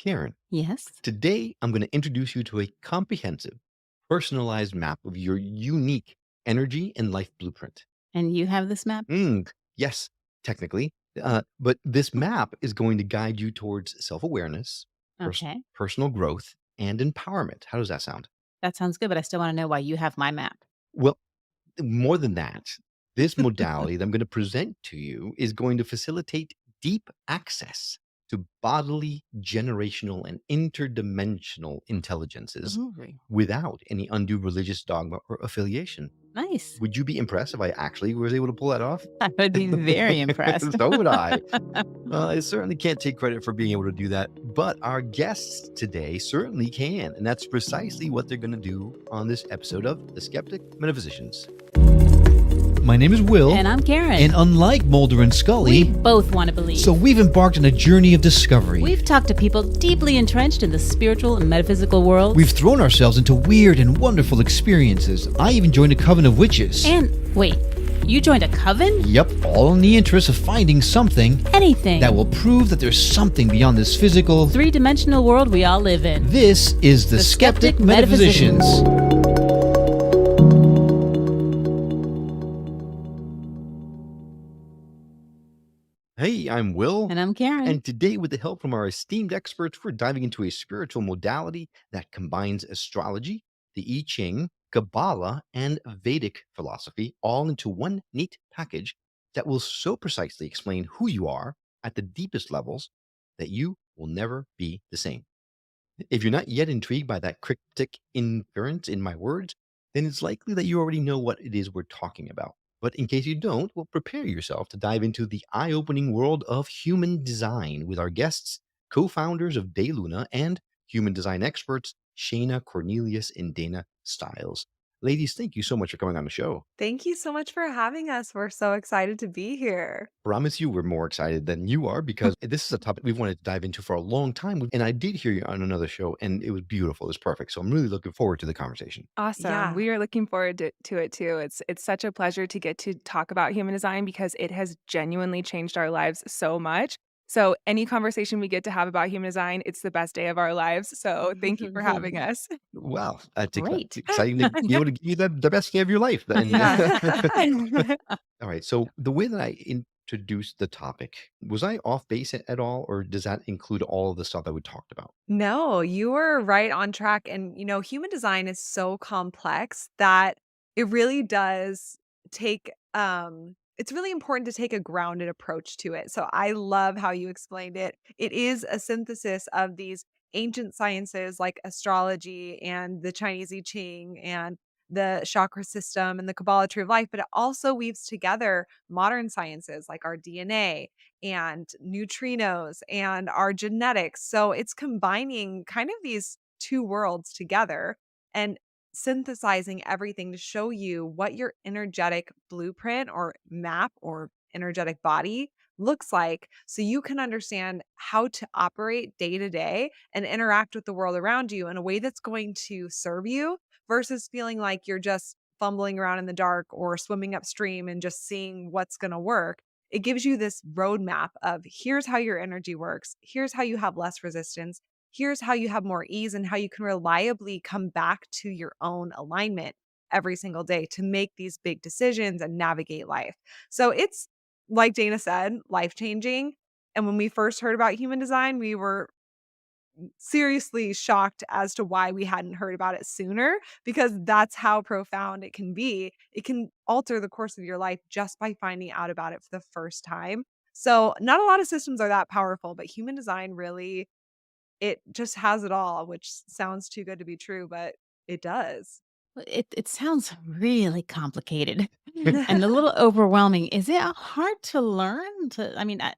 Karen, Yes. today I'm going to introduce you to a comprehensive, personalized map of your unique energy and life blueprint. And you have this map? Yes, technically. But this map is going to guide you towards self awareness, Okay. personal growth, and empowerment. How does that sound? That sounds good, but I still want to know why you have my map. Well, more than that, this modality that I'm going to present to you is going to facilitate deep access to bodily, generational, and interdimensional intelligences Ooh, without any undue religious dogma or affiliation. nice. Would you be impressed if I actually was able to pull that off? I would be very impressed. So would I. Well, I certainly can't take credit for being able to do that, but our guests today certainly can. And that's precisely what they're going to do on this episode of The Skeptic Metaphysicians. My name is Will. And I'm Karen. And unlike Mulder and Scully, we both want to believe. so we've embarked on a journey of discovery. We've talked to people deeply entrenched in the spiritual and metaphysical world. We've thrown ourselves into weird and wonderful experiences. I even joined a coven of witches. And wait, you joined a coven? Yep, all in the interest of finding something Anything. that will prove that there's something beyond this physical, three-dimensional world we all live in. This is the Skeptic Metaphysicians. Hey, I'm Will. And I'm Karen. And today, with the help from our esteemed experts, we're diving into a spiritual modality that combines astrology, the I Ching, Kabbalah, and Vedic philosophy all into one neat package that will so precisely explain who you are at the deepest levels that you will never be the same. If you're not yet intrigued by that cryptic inference in my words, then it's likely that you already know what it is we're talking about. But in case you don't, well, prepare yourself to dive into the eye opening world of human design with our guests, co founders of DayLuna, and human design experts, Shayna Cornelius and Dana Stiles. Ladies, thank you so much for coming on the show. Thank you so much for having us. We're so excited to be here. Promise you we're more excited than you are because this is a topic we've wanted to dive into for a long time. And I did hear you on another show and it was beautiful. It was perfect. So I'm really looking forward to the conversation. Awesome. Yeah. We are looking forward to it too. It's such a pleasure to get to talk about human design because it has genuinely changed our lives so much. So any conversation we get to have about human design, it's the best day of our lives. So thank you for having us. Wow, that's Great. exciting to be able to give you the best day of your life. And, Yeah. all right. So the way that I introduced the topic, was I off base at all, or does that include all of the stuff that we talked about? No, you were right on track. And, human design is so complex that it really does take, it's really important to take a grounded approach to it. So I love how you explained it. It is a synthesis of these ancient sciences like astrology and the Chinese I Ching and the chakra system and the Kabbalah tree of life, but it also weaves together modern sciences like our DNA and neutrinos and our genetics. So it's combining kind of these two worlds together and synthesizing everything to show you what your energetic blueprint or map or energetic body looks like so you can understand how to operate day to day and interact with the world around you in a way that's going to serve you versus feeling like you're just fumbling around in the dark or swimming upstream and just seeing what's going to work. It gives you this roadmap of here's how your energy works. Here's how you have less resistance. Here's how you have more ease and how you can reliably come back to your own alignment every single day to make these big decisions and navigate life. So it's like Dana said, life changing. And when we first heard about human design, we were seriously shocked as to why we hadn't heard about it sooner because that's how profound it can be. It can alter the course of your life just by finding out about it for the first time. So, not a lot of systems are that powerful, but human design really it just has it all, which sounds too good to be true, but it does. Well, it sounds really complicated and a little overwhelming. Is it hard to learn?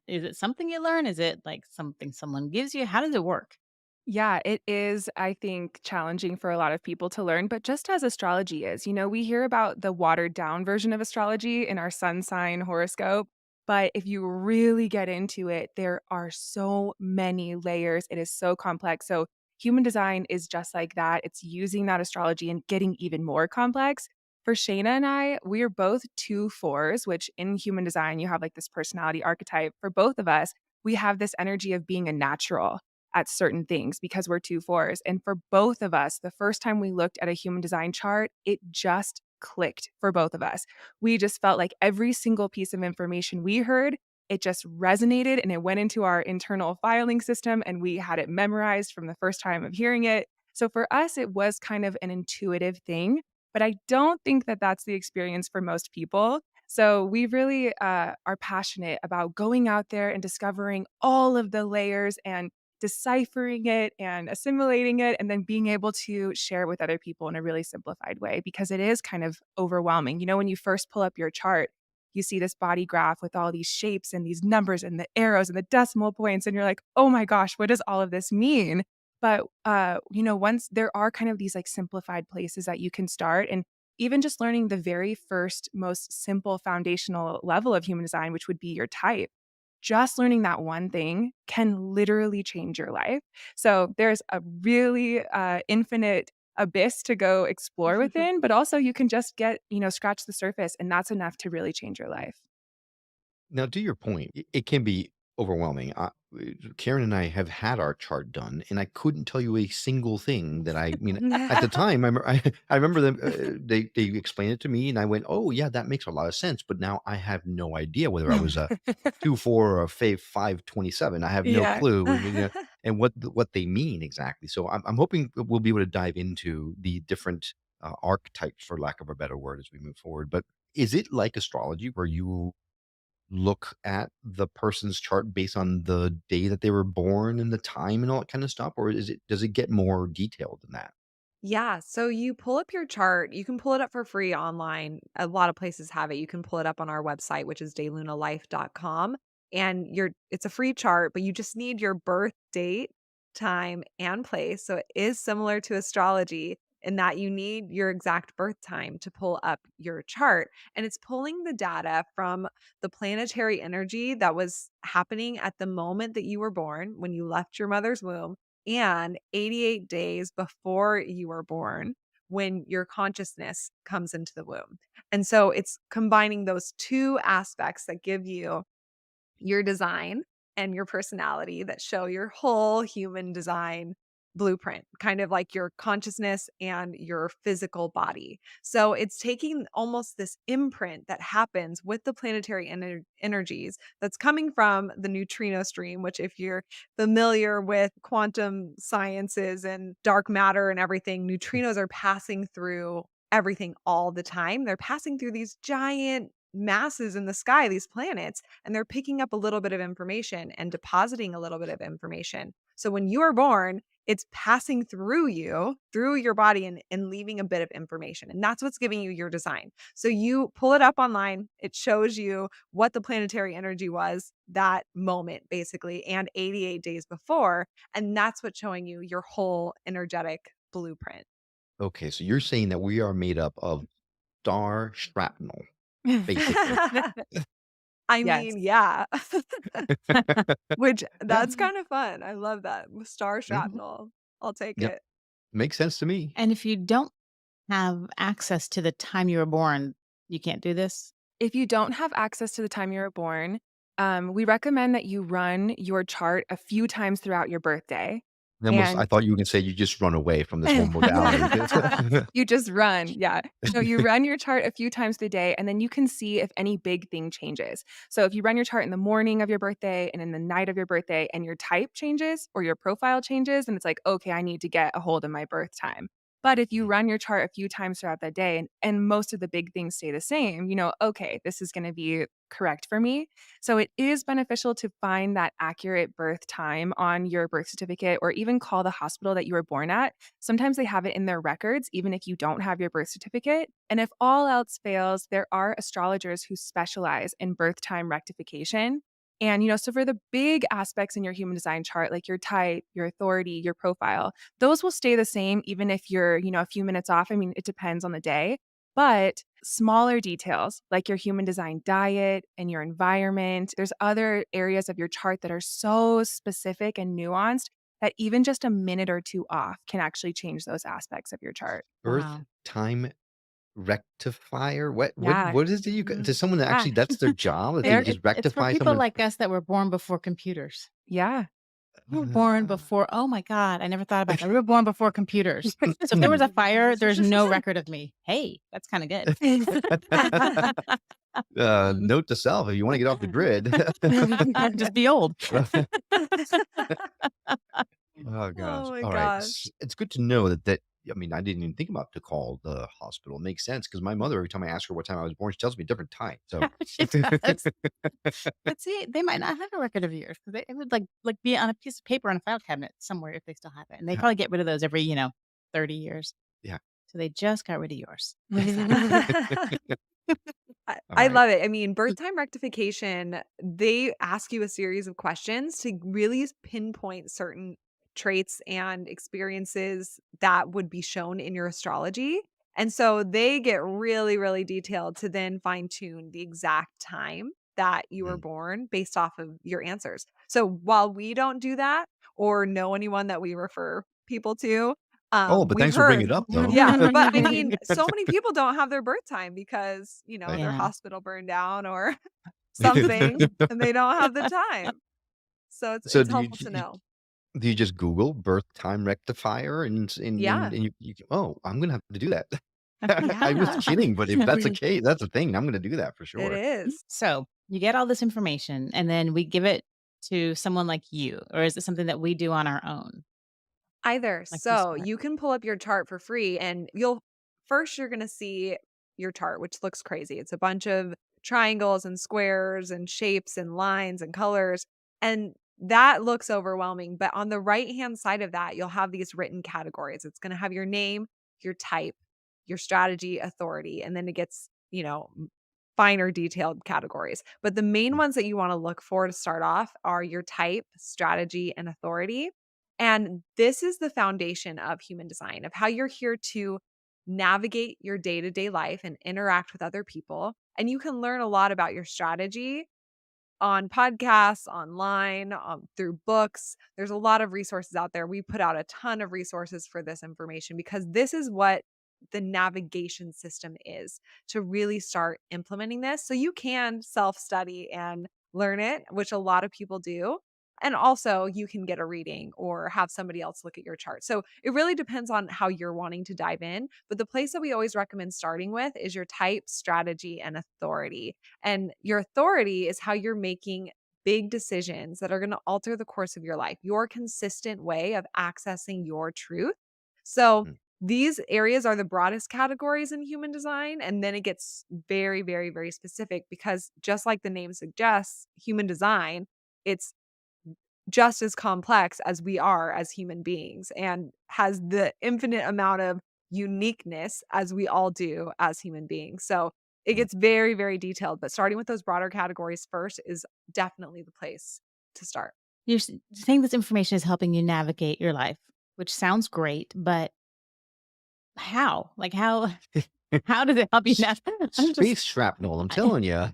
Is it something you learn? Is it like something someone gives you? How does it work? Yeah, it is, I think, challenging for a lot of people to learn, but just as astrology is, we hear about the watered down version of astrology in our sun sign horoscope. But if you really get into it, there are so many layers. It is so complex. So, human design is just like that. It's using that astrology and getting even more complex. For Shayna and I, we are both two fours, which in human design, you have like this personality archetype. For both of us, we have this energy of being a natural. at certain things because we're 2 4s. And for both of us, the first time we looked at a human design chart, it just clicked for both of us. We just felt like every single piece of information we heard, it just resonated and it went into our internal filing system and we had it memorized from the first time of hearing it. So for us, it was kind of an intuitive thing, but I don't think that that's the experience for most people. So we really are passionate about going out there and discovering all of the layers and deciphering it and assimilating it and then being able to share it with other people in a really simplified way because it is kind of overwhelming. When you first pull up your chart, you see this body graph with all these shapes and these numbers and the arrows and the decimal points and you're like, "Oh my gosh, what does all of this mean?" But once there are kind of these like simplified places that you can start and even just learning the very first most simple foundational level of human design, which would be your type, just learning that one thing can literally change your life. So there's a really infinite abyss to go explore within, but also you can just scratch the surface, and that's enough to really change your life. Now, to your point, it can be overwhelming. Karen and I have had our chart done, and I couldn't tell you a single thing that I mean, at the time, I remember them, they explained it to me, and I went, "Oh, yeah, that makes a lot of sense," but now I have no idea whether I was a 2-4 or a 5-27. I have no Yeah. clue, and what they mean exactly. So I'm hoping that we'll be able to dive into the different, archetypes, for lack of a better word, as we move forward. But is it like astrology where you look at the person's chart based on the day that they were born and the time and all that kind of stuff? Or does it get more detailed than that? Yeah, so you pull up your chart. You can pull it up for free online. A lot of places have it. You can pull it up on our website, which is daylunalife.com. And it's a free chart, but you just need your birth date, time, and place. So it is similar to astrology in that you need your exact birth time to pull up your chart. And it's pulling the data from the planetary energy that was happening at the moment that you were born when you left your mother's womb and 88 days before you were born when your consciousness comes into the womb. And so it's combining those two aspects that give you your design and your personality that show your whole human design blueprint, kind of like your consciousness and your physical body. So it's taking almost this imprint that happens with the planetary energies that's coming from the neutrino stream, which, if you're familiar with quantum sciences and dark matter and everything, neutrinos are passing through everything all the time. They're passing through these giant masses in the sky, these planets, and they're picking up a little bit of information and depositing a little bit of information. So when you are born, it's passing through you, through your body, and leaving a bit of information. And that's what's giving you your design. So you pull it up online, it shows you what the planetary energy was that moment, basically, and 88 days before. And that's what's showing you your whole energetic blueprint. Okay, so you're saying that we are made up of star shrapnel, basically. I Yes. mean, yeah. Which Yeah. that's kind of fun. I love that. Star Mhm. shrapnel. I'll take Yep. it. Makes sense to me. And if you don't have access to the time you were born, you can't do this? If you don't have access to the time you were born, we recommend that you run your chart a few times throughout your birthday. I And thought you were gonna say you just run away from this whole modality. you just run, yeah. No, you run your chart a few times through the day, and then you can see if any big thing changes. So if you run your chart in the morning of your birthday and in the night of your birthday and your type changes or your profile changes, and it's like, "Okay, I need to get a hold of my birth time." But if you run your chart a few times throughout the day and most of the big things stay the same, "Okay, this is gonna be correct for me." So it is beneficial to find that accurate birth time on your birth certificate or even call the hospital that you were born at. Sometimes they have it in their records, even if you don't have your birth certificate. And if all else fails, there are astrologers who specialize in birth time rectification. And, so for the big aspects in your human design chart, like your type, your authority, your profile, those will stay the same even if you're, a few minutes off. I mean, it depends on the day. But smaller details like your human design diet and your environment, there's other areas of your chart that are so specific and nuanced that even just a minute or two off can actually change those aspects of your chart. Earth Wow. time rectifier? Yeah. What is it Mhm. does someone that Yeah. actually that's their job, that they There just It's for rectify people someone? like us that were born before computers. yeah. We were born before, oh my God, I never thought about that. We were born before computers. So if there was a fire, there's no record of me. Hey, that's kind of good. Note to self, if you wanna get off the grid. Just be old. Oh Oh gosh. my All right. gosh. It's good to know that I mean, I didn't even think about to call the hospital. Makes sense because my mother, every time I ask her what time I was born, she tells me a different time. So She does. But see, they might not have a record of yours because it would like be on a piece of paper on a file cabinet somewhere if they still have it. And they yeah, probably get rid of those every, 30 years. yeah. So they just got rid of yours. All I right. love it. I mean, birth time rectification, they ask you a series of questions to really pinpoint certain traits and experiences that would be shown in your astrology. And so they get really, really detailed to then fine tune the exact time that you were Mm. born based off of your answers. So while we don't do that or know anyone that we refer people to, Oh, but we thanks for bringing heard it up though. yeah, but I mean, so many people don't have their birth time because, Right. their Yeah. hospital burned down or something, and they don't have the time. So it's So it's helpful to know. do you just Google birth time rectifier Yeah. and you oh, I'm gonna have to do that. I was Yeah, kidding, but if that's the case, that's the thing. I'm gonna do that for it sure. is. So you get all this information and then we give it to someone like you, or is it something that we do on our own? Either. Like you So start. you can pull up your chart for free and you're going to see your chart, which looks crazy. It's a bunch of triangles and squares and shapes and lines and colors. And that looks overwhelming. But on the right hand side of that, you'll have these written categories. It's going to have your name, your type, your strategy, authority, and then it gets, finer detailed categories. But the main Mm, ones that you want to look for to start off are your type, strategy, and authority. And this is the foundation of human design, of how you're here to navigate your day to day life and interact with other people. And you can learn a lot about your strategy on podcasts, online, through books. There's a lot of resources out there. We put out a ton of resources for this information because this is what the navigation system is to really start implementing this. So you can self study and learn it, which a lot of people do. And also, you can get a reading or have somebody else look at your chart. So it really depends on how you're wanting to dive in. But the place that we always recommend starting with is your type, strategy, and authority. And your authority is how you're making big decisions that are going to alter the course of your life, your consistent way of accessing your truth. So, mm, these areas are the broadest categories in human design. And then it gets very, very, very specific because just like the name suggests, human design, it's just as complex as we are as human beings and has the infinite amount of uniqueness as we all do as human beings. So it mm. gets very, very detailed, but starting with those broader categories first is definitely the place to start. Saying this information is helping you navigate your life, which sounds great, but how? Like how does it help you S I'm just Space shrapnel, I'm I telling you.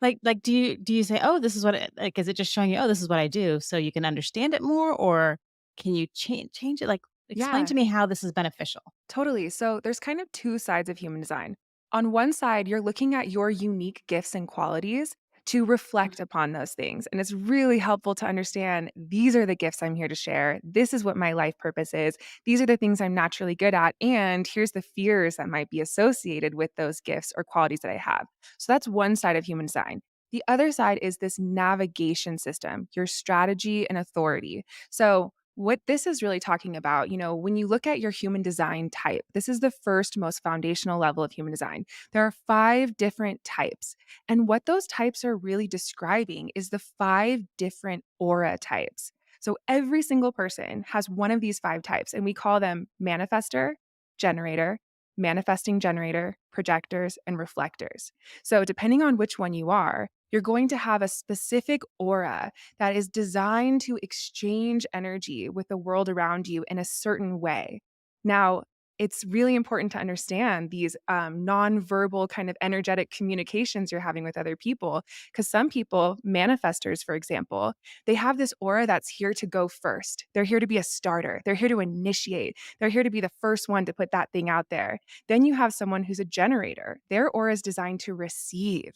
like, do you say, "Oh, this is what it," like, is it just showing you, "Oh, this is what I do," so you can understand it more, or can you change it? Like, explain to Yeah. me how this is beneficial. Totally. So there's kind of two sides of human design. On one side, you're looking at your unique gifts and qualities to reflect upon those things. And it's really helpful to understand these are the gifts I'm here to share. This is what my life purpose is. These are the things I'm naturally good at. And here's the fears that might be associated with those gifts or qualities that I have. So that's one side of human design. The other side is this navigation system, your strategy and authority. So what this is really talking about, when you look at your human design type, this is the first most foundational level of human design. There are 5 different types. And what those types are really describing is the 5 different aura types. So every single person has one of these 5 types, and we call them manifester, generator, manifesting generator, projectors, and reflectors. So depending on which one you are, you're going to have a specific aura that is designed to exchange energy with the world around you in a certain way. Now, it's really important to understand these nonverbal kind of energetic communications you're having with other people. Because some people, manifestors, for example, they have this aura that's here to go first. They're here to be a starter. They're here to initiate. They're here to be the first one to put that thing out there. Then you have someone who's a generator. Their aura is designed to receive.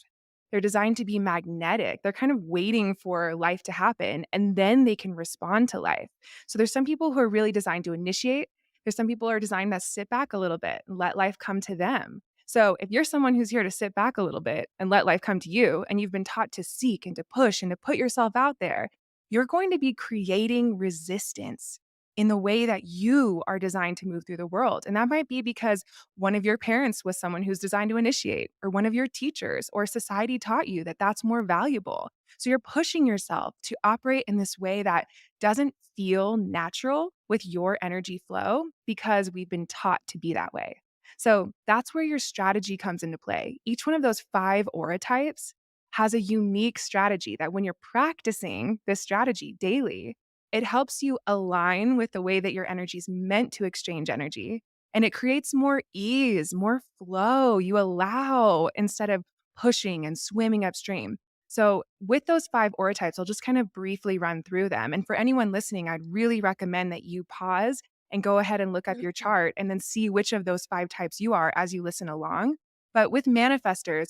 They're designed to be magnetic. They're kind of waiting for life to happen and then they can respond to life. So there's some people who are really designed to initiate. There's some people who are designed to sit back a little bit and let life come to them. So if you're someone who's here to sit back a little bit and let life come to you, and you've been taught to seek and to push and to put yourself out there, you're going to be creating resistance in the way that you are designed to move through the world. And that might be because one of your parents was someone who's designed to initiate, or one of your teachers or society taught you that that's more valuable. So you're pushing yourself to operate in this way that doesn't feel natural with your energy flow because we've been taught to be that way. So that's where your strategy comes into play. Each one of those 5 aura types has a unique strategy that when you're practicing this strategy daily, it helps you align with the way that your energy is meant to exchange energy. And it creates more ease, more flow. You allow instead of pushing and swimming upstream. So, with those 5 aura types, I'll just kind of briefly run through them. And for anyone listening, I'd really recommend that you pause and go ahead and look up your chart and then see which of those 5 types you are as you listen along. But with manifestors,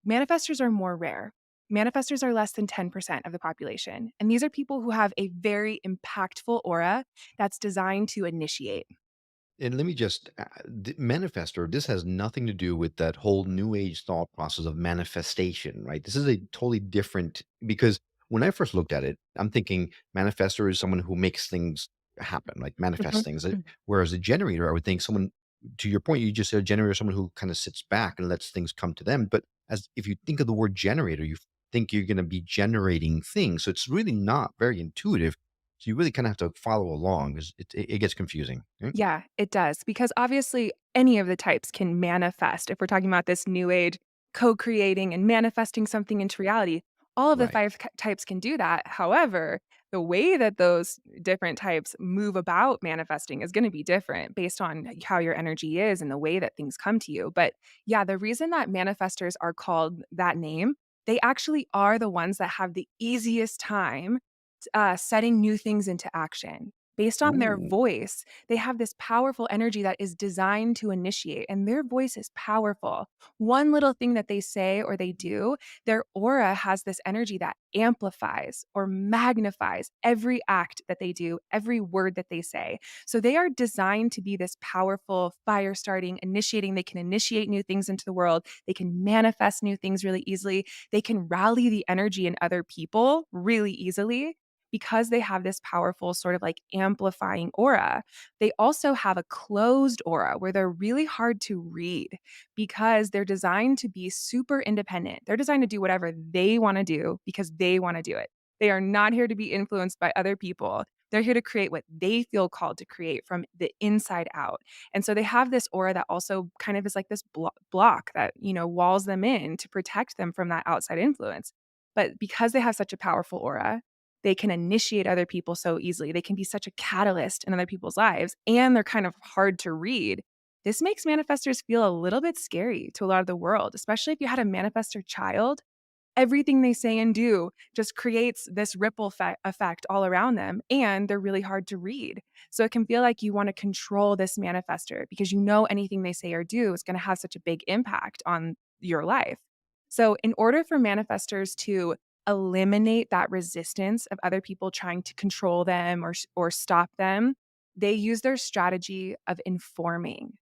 manifestors are more rare. Manifestors are less than 10% of the population. And these are people who have a very impactful aura that's designed to initiate. And let me just manifestor. This has nothing to do with that whole new age thought process of manifestation, right? This is a totally different because when I first looked at it, I'm thinking manifestor is someone who makes things happen, like manifests Mhm. things. Whereas a generator, I would think someone, to your point, you just said a generator, is someone who kind of sits back and lets things come to them. But as if you think of the word generator, you think you're going to be generating things. So it's really not very intuitive. So you really kind of have to follow along because it gets confusing. Right? Yeah, it does. Because obviously, any of the types can manifest. If we're talking about this new age co creating and manifesting something into reality, all of the Right. types can do that. However, the way that those different types move about manifesting is going to be different based on how your energy is and the way that things come to you. But yeah, the reason that manifestors are called that name, they actually are the ones that have the easiest time setting new things into action. Based on their Ooh. voice, they have this powerful energy that is designed to initiate, and their voice is powerful. One little thing that they say or they do, their aura has this energy that amplifies or magnifies every act that they do, every word that they say. So they are designed to be this powerful fire starting, initiating. They can initiate new things into the world, they can manifest new things really easily, they can rally the energy in other people really easily because they have this powerful sort of like amplifying aura. They also have a closed aura where they're really hard to read because they're designed to be super independent. They're designed to do whatever they want to do because they want to do it. They are not here to be influenced by other people. They're here to create what they feel called to create from the inside out. And so they have this aura that also kind of is like this block that, walls them in to protect them from that outside influence. But because they have such a powerful aura, they can initiate other people so easily. They can be such a catalyst in other people's lives, and they're kind of hard to read. This makes manifestors feel a little bit scary to a lot of the world, especially if you had a manifestor child. Everything they say and do just creates this ripple effect all around them, and they're really hard to read. So it can feel like you want to control this manifestor because anything they say or do is going to have such a big impact on your life. So, in order for manifestors to eliminate that resistance of other people trying to control them or stop them, they use their strategy of informing,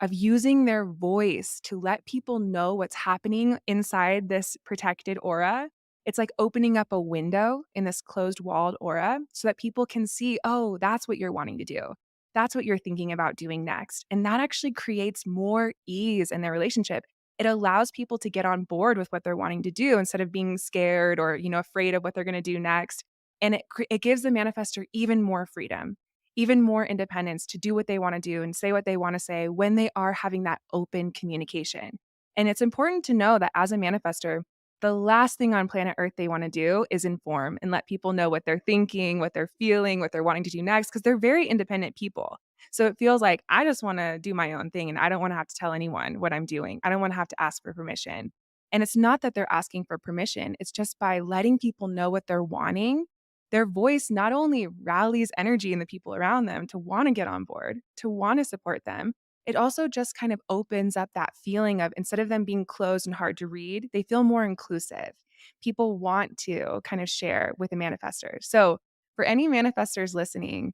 of using their voice to let people know what's happening inside this protected aura. It's like opening up a window in this closed walled aura so that people can see, oh, that's what you're wanting to do. That's what you're thinking about doing next. And that actually creates more ease in their relationship. It allows people to get on board with what they're wanting to do instead of being scared or, afraid of what they're going to do next. And it gives the manifestor even more freedom, even more independence to do what they want to do and say what they want to say when they are having that open communication. And it's important to know that as a manifestor, the last thing on planet Earth they want to do is inform and let people know what they're thinking, what they're feeling, what they're wanting to do next, because they're very independent people. So it feels like I just want to do my own thing and I don't want to have to tell anyone what I'm doing. I don't want to have to ask for permission. And it's not that they're asking for permission, it's just by letting people know what they're wanting. Their voice not only rallies energy in the people around them to want to get on board, to want to support them, it also just kind of opens up that feeling of instead of them being closed and hard to read, they feel more inclusive. People want to kind of share with a manifester. So, for any manifestors listening,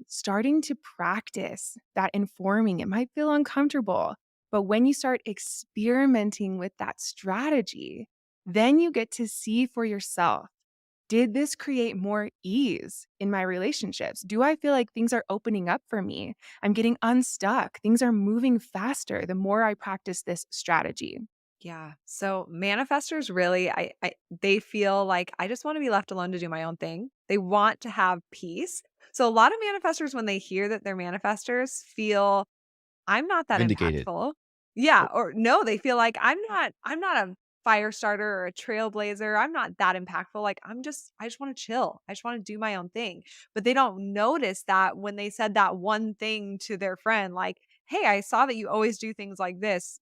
starting to practice that informing, it might feel uncomfortable, but when you start experimenting with that strategy, then you get to see for yourself, did this create more ease in my relationships? Do I feel like things are opening up for me? I'm getting unstuck. Things are moving faster the more I practice this strategy. Yeah. So manifestors really, I they feel like I just want to be left alone to do my own thing. They want to have peace. So a lot of manifestors, when they hear that they're manifestors, feel I'm not that Vindicated. impactful. Yeah, Oh, or no, they feel like I'm not a fire starter or a trailblazer. I'm not that impactful. Like I just want to chill. I just want to do my own thing. But they don't notice that when they said that one thing to their friend like, "Hey, I saw that you always do things like this.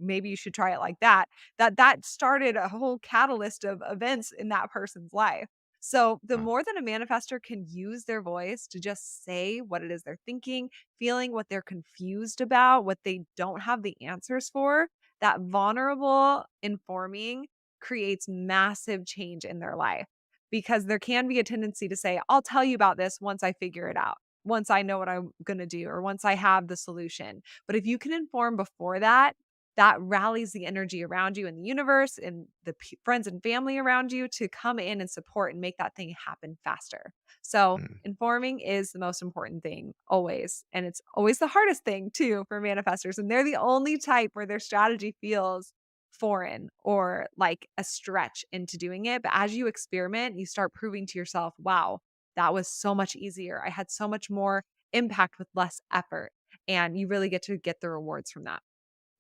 Maybe you should try it like that." That started a whole catalyst of events in that person's life. So, the wow. more that a manifestor can use their voice to just say what it is they're thinking, feeling, what they're confused about, what they don't have the answers for, that vulnerable informing creates massive change in their life. Because there can be a tendency to say, "I'll tell you about this once I figure it out, once I know what I'm going to do, or once I have the solution." But if you can inform before that, that rallies the energy around you in the universe and the friends and family around you to come in and support and make that thing happen faster. So, Mm. informing is the most important thing always. And it's always the hardest thing too for manifestors. And they're the only type where their strategy feels foreign or like a stretch into doing it. But as you experiment, you start proving to yourself, wow, that was so much easier. I had so much more impact with less effort. And you really get the rewards from that.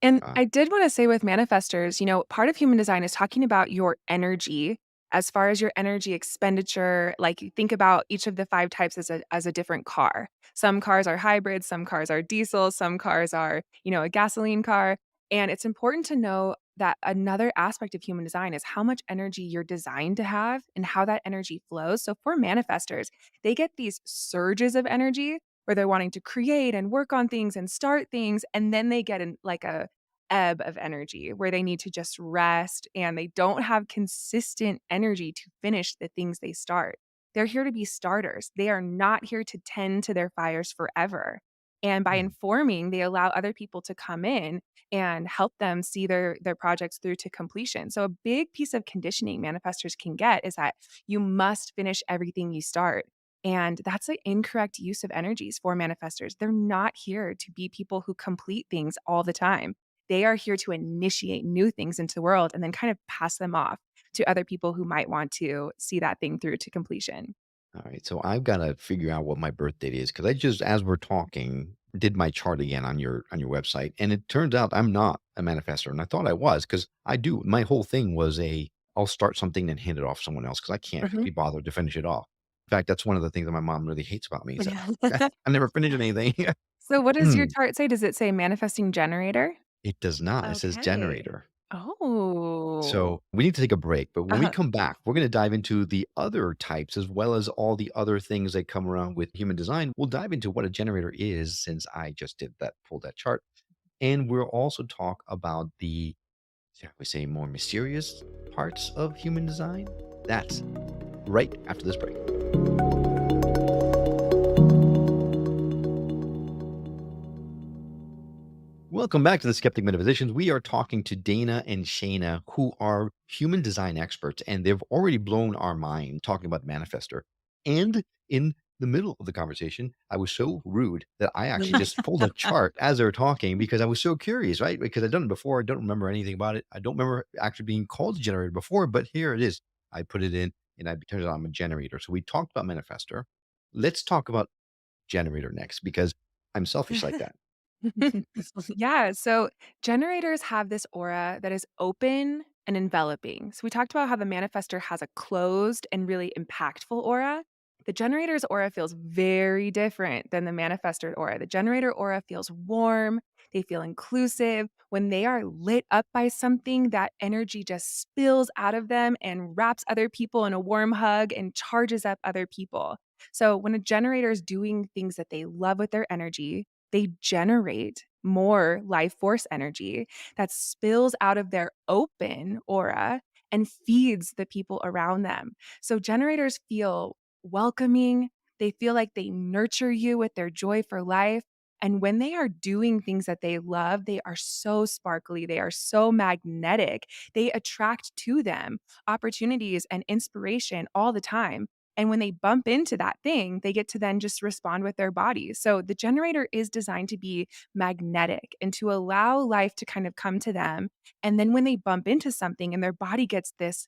And Wow. I did want to say with manifestors, part of human design is talking about your energy as far as your energy expenditure. Like you think about each of the five types as a different car. Some cars are hybrids, some cars are diesel, some cars are, a gasoline car. And it's important to know that another aspect of human design is how much energy you're designed to have and how that energy flows. So for manifestors, they get these surges of energy where they're wanting to create and work on things and start things. And then they get in like a ebb of energy where they need to just rest and they don't have consistent energy to finish the things they start. They're here to be starters. They are not here to tend to their fires forever. And by Mm. informing, they allow other people to come in and help them see their projects through to completion. So a big piece of conditioning manifestors can get is that you must finish everything you start. And that's an incorrect use of energies for manifestors. They're not here to be people who complete things all the time. They are here to initiate new things into the world and then kind of pass them off to other people who might want to see that thing through to completion. All right. So I've got to figure out what my birth date is because I just, as we're talking, did my chart again on your website, and it turns out I'm not a manifestor, and I thought I was because I do. My whole thing was I'll start something and hand it off to someone else because I can't Mhm. be bothered to finish it off. In fact, that's one of the things that my mom really hates about me is that Yeah. I never finish anything. So what does your chart say? Does it say manifesting generator? It does not. It says Okay. generator. Oh. So we need to take a break, but when we Uh-huh. come back, we're going to dive into the other types as well as all the other things that come around with human design. We'll dive into what a generator is since I just did that, pulled that chart. And we'll also talk about the, shall we say, more mysterious parts of human design. That's right after this break. Welcome back to the Skeptic Metaphysicians. We are talking to Dana and Shayna, who are human design experts, and they've already blown our mind talking about Manifestor. And in the middle of the conversation, I was so rude that I actually just pulled a chart as they were talking because I was so curious, right? Because I've done it before. I don't remember anything about it. I don't remember actually being called a generator before, but here it is. I put it in and I turns out I'm a generator. So we talked about Manifestor. Let's talk about generator next because I'm selfish like that. Yeah, so generators have this aura that is open and enveloping. So we talked about how the manifestor has a closed and really impactful aura. The generator's aura feels very different than the manifestor aura. The generator aura feels warm, they feel inclusive. When they are lit up by something, that energy just spills out of them and wraps other people in a warm hug and charges up other people. So when a generator is doing things that they love with their energy, they generate more life force energy that spills out of their open aura and feeds the people around them. So generators feel welcoming. They feel like they nurture you with their joy for life. And when they are doing things that they love, they are so sparkly. They are so magnetic. They attract to them opportunities and inspiration all the time. And when they bump into that thing, they get to then just respond with their bodies. So the generator is designed to be magnetic and to allow life to kind of come to them. And then when they bump into something and their body gets this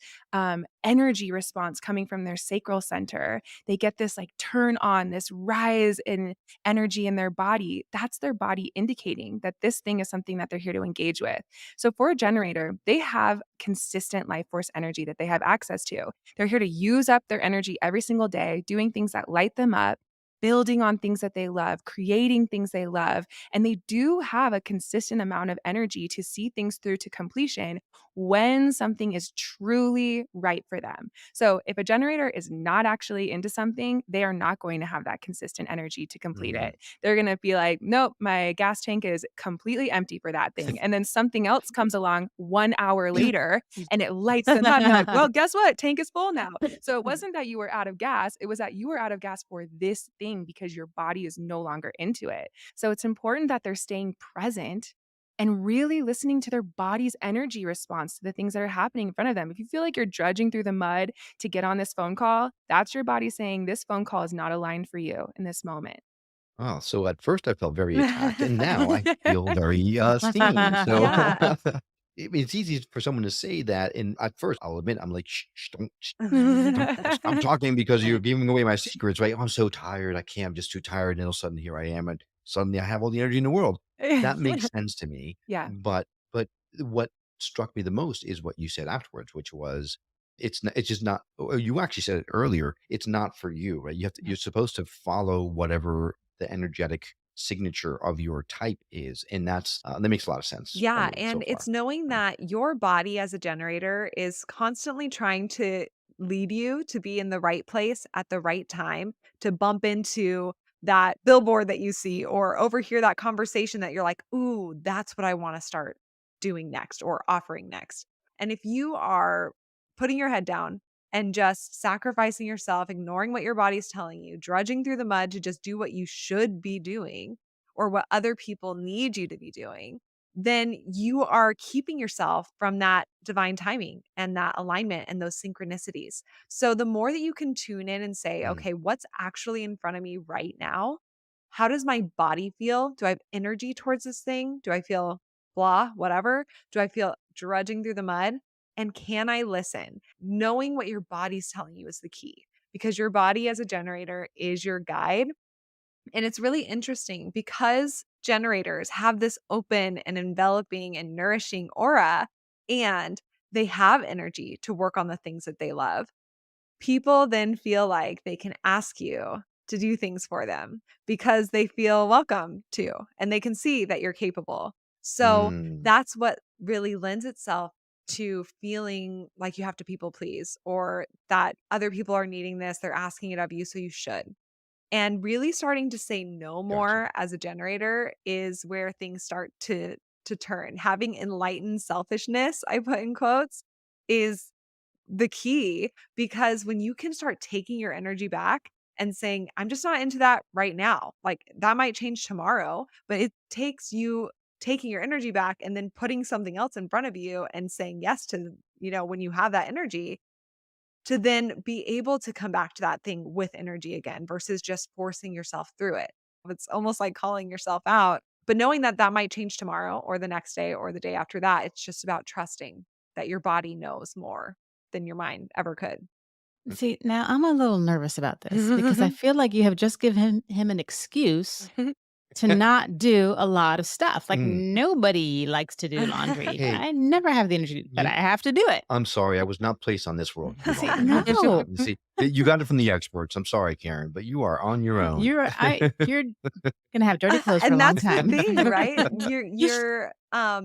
energy response coming from their sacral center, they get this like turn on, this rise in energy in their body. That's their body indicating that this thing is something that they're here to engage with. So for a generator, they have consistent life force energy that they have access to. They're here to use up their energy every single day, doing things that light them up, building on things that they love, creating things they love. And they do have a consistent amount of energy to see things through to completion when something is truly right for them. So if a generator is not actually into something, they are not going to have that consistent energy to complete Mhm. it. They're going to be like, nope, my gas tank is completely empty for that thing. And then something else comes along 1 hour later and it lights them up. And they're like, well, guess what? Tank is full now. So it wasn't that you were out of gas. It was that you were out of gas for this thing because your body is no longer into it. So it's important that they're staying present and really listening to their body's energy response to the things that are happening in front of them. If you feel like you're drudging through the mud to get on this phone call, that's your body saying this phone call is not aligned for you in this moment. Oh, so at first I felt very attacked, and now I feel very, seen. So, Yeah. I mean, it's easy for someone to say that, and at first, I'll admit, I'm like, "Shh, shh, don't stop talking because you're giving away my secrets," right? "Oh, I'm so tired. I can't. I'm just too tired." And all of a sudden, here I am, and suddenly I have all the energy in the world. That makes sense to me, Yeah. but what struck me the most is what you said afterwards, which was, it's just not, or you actually said it earlier, it's not for you, right? You're supposed to follow whatever the energetic signature of your type is, and that makes a lot of sense for Yeah, me so and far. it's knowing Mm, that your body as a generator is constantly trying to lead you to be in the right place at the right time, to bump into that billboard that you see or overhear that conversation that you're like, "Ooh, that's what I want to start doing next or offering next." And if you are putting your head down and just sacrificing yourself, ignoring what your body's telling you, drudging through the mud to just do what you should be doing or what other people need you to be doing, then you are keeping yourself from that divine timing and that alignment and those synchronicities. So the more that you can tune in and say, mm, okay, what's actually in front of me right now? How does my body feel? Do I have energy towards this thing? Do I feel blah, whatever? Do I feel drudging through the mud? And can I listen? Knowing what your body's telling you is the key because your body as a generator is your guide, and it's really interesting because generators have this open and enveloping and nourishing aura, and they have energy to work on the things that they love. People then feel like they can ask you to do things for them because they feel welcome to and they can see that you're capable. So mm, that's what really lends itself to feeling like you have to people please or that other people are needing this, they're asking it of you, so you should. And really starting to say no gotcha. more as a generator is where things start to turn. Having enlightened selfishness, I put in quotes, is the key because when you can start taking your energy back and saying, I'm just not into that right now. Like that might change tomorrow, but it takes you taking your energy back and then putting something else in front of you and saying yes to, when you have that energy to then be able to come back to that thing with energy again versus just forcing yourself through it. It's almost like calling yourself out, but knowing that that might change tomorrow or the next day or the day after that, it's just about trusting that your body knows more than your mind ever could. See, now I'm a little nervous about this because I feel like you have just given him an excuse to not do a lot of stuff. Like Mm, nobody likes to do laundry. hey, I never have the energy, but I you have to do it. I'm sorry, I was not placed on this world for See, laundry. no, You see, you got it from the experts. I'm sorry, Karen, but you are on your own. you're gonna have dirty clothes for a And long that's the time. thing, right? Your You sh- your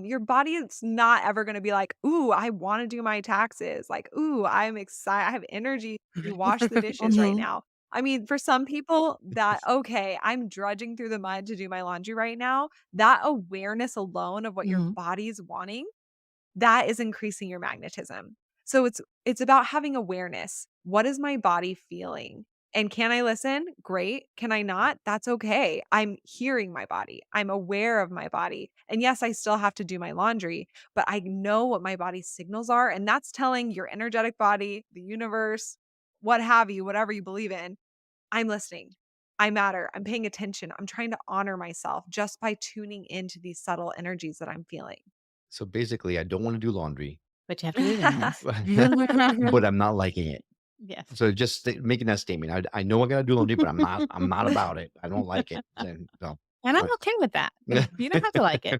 your body is not ever going to be like, "Ooh, I want to do my taxes." Like, "Ooh, I'm excited. I have energy to wash the dishes right Mhm. now." I mean, for some people that okay, I'm drudging through the mud to do my laundry right now. That awareness alone of what your Mhm. body's wanting, that is increasing your magnetism. So it's about having awareness. What is my body feeling? And can I listen? Great. Can I not? That's okay. I'm hearing my body. I'm aware of my body. And yes, I still have to do my laundry, but I know what my body's signals are. And that's telling your energetic body, the universe, what have you, whatever you believe in, I'm listening. I matter. I'm paying attention. I'm trying to honor myself just by tuning into these subtle energies that I'm feeling. So basically, I don't want to do laundry, But you have to do it anyways. but I'm not liking it. Yes. So just making that statement. I know I gotta do laundry, but I'm not about it. I don't like it. And so, And I'm right. okay with that. You don't have to like it.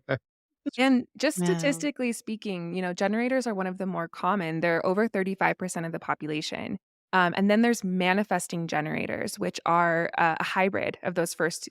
And just No. statistically speaking, generators are one of the more common. They're over 35% of the population. And then there's manifesting generators, which are a hybrid of those first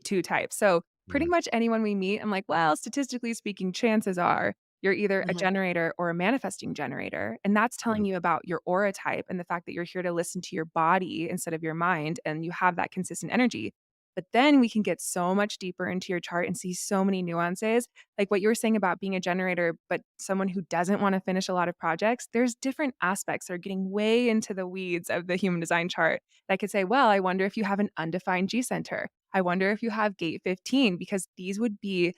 two types. So pretty Mm, much anyone we meet, I'm like, well, statistically speaking, chances are you're either a Mhm. generator or a manifesting generator. And that's telling mm, you about your aura type and the fact that you're here to listen to your body instead of your mind. And you have that consistent energy. But then we can get so much deeper into your chart and see so many nuances like what you were saying about being a generator, but someone who doesn't want to finish a lot of projects, there's different aspects that are getting way into the weeds of the human design chart. That could say, well, I wonder if you have an undefined G center. I wonder if you have gate 15, because these would be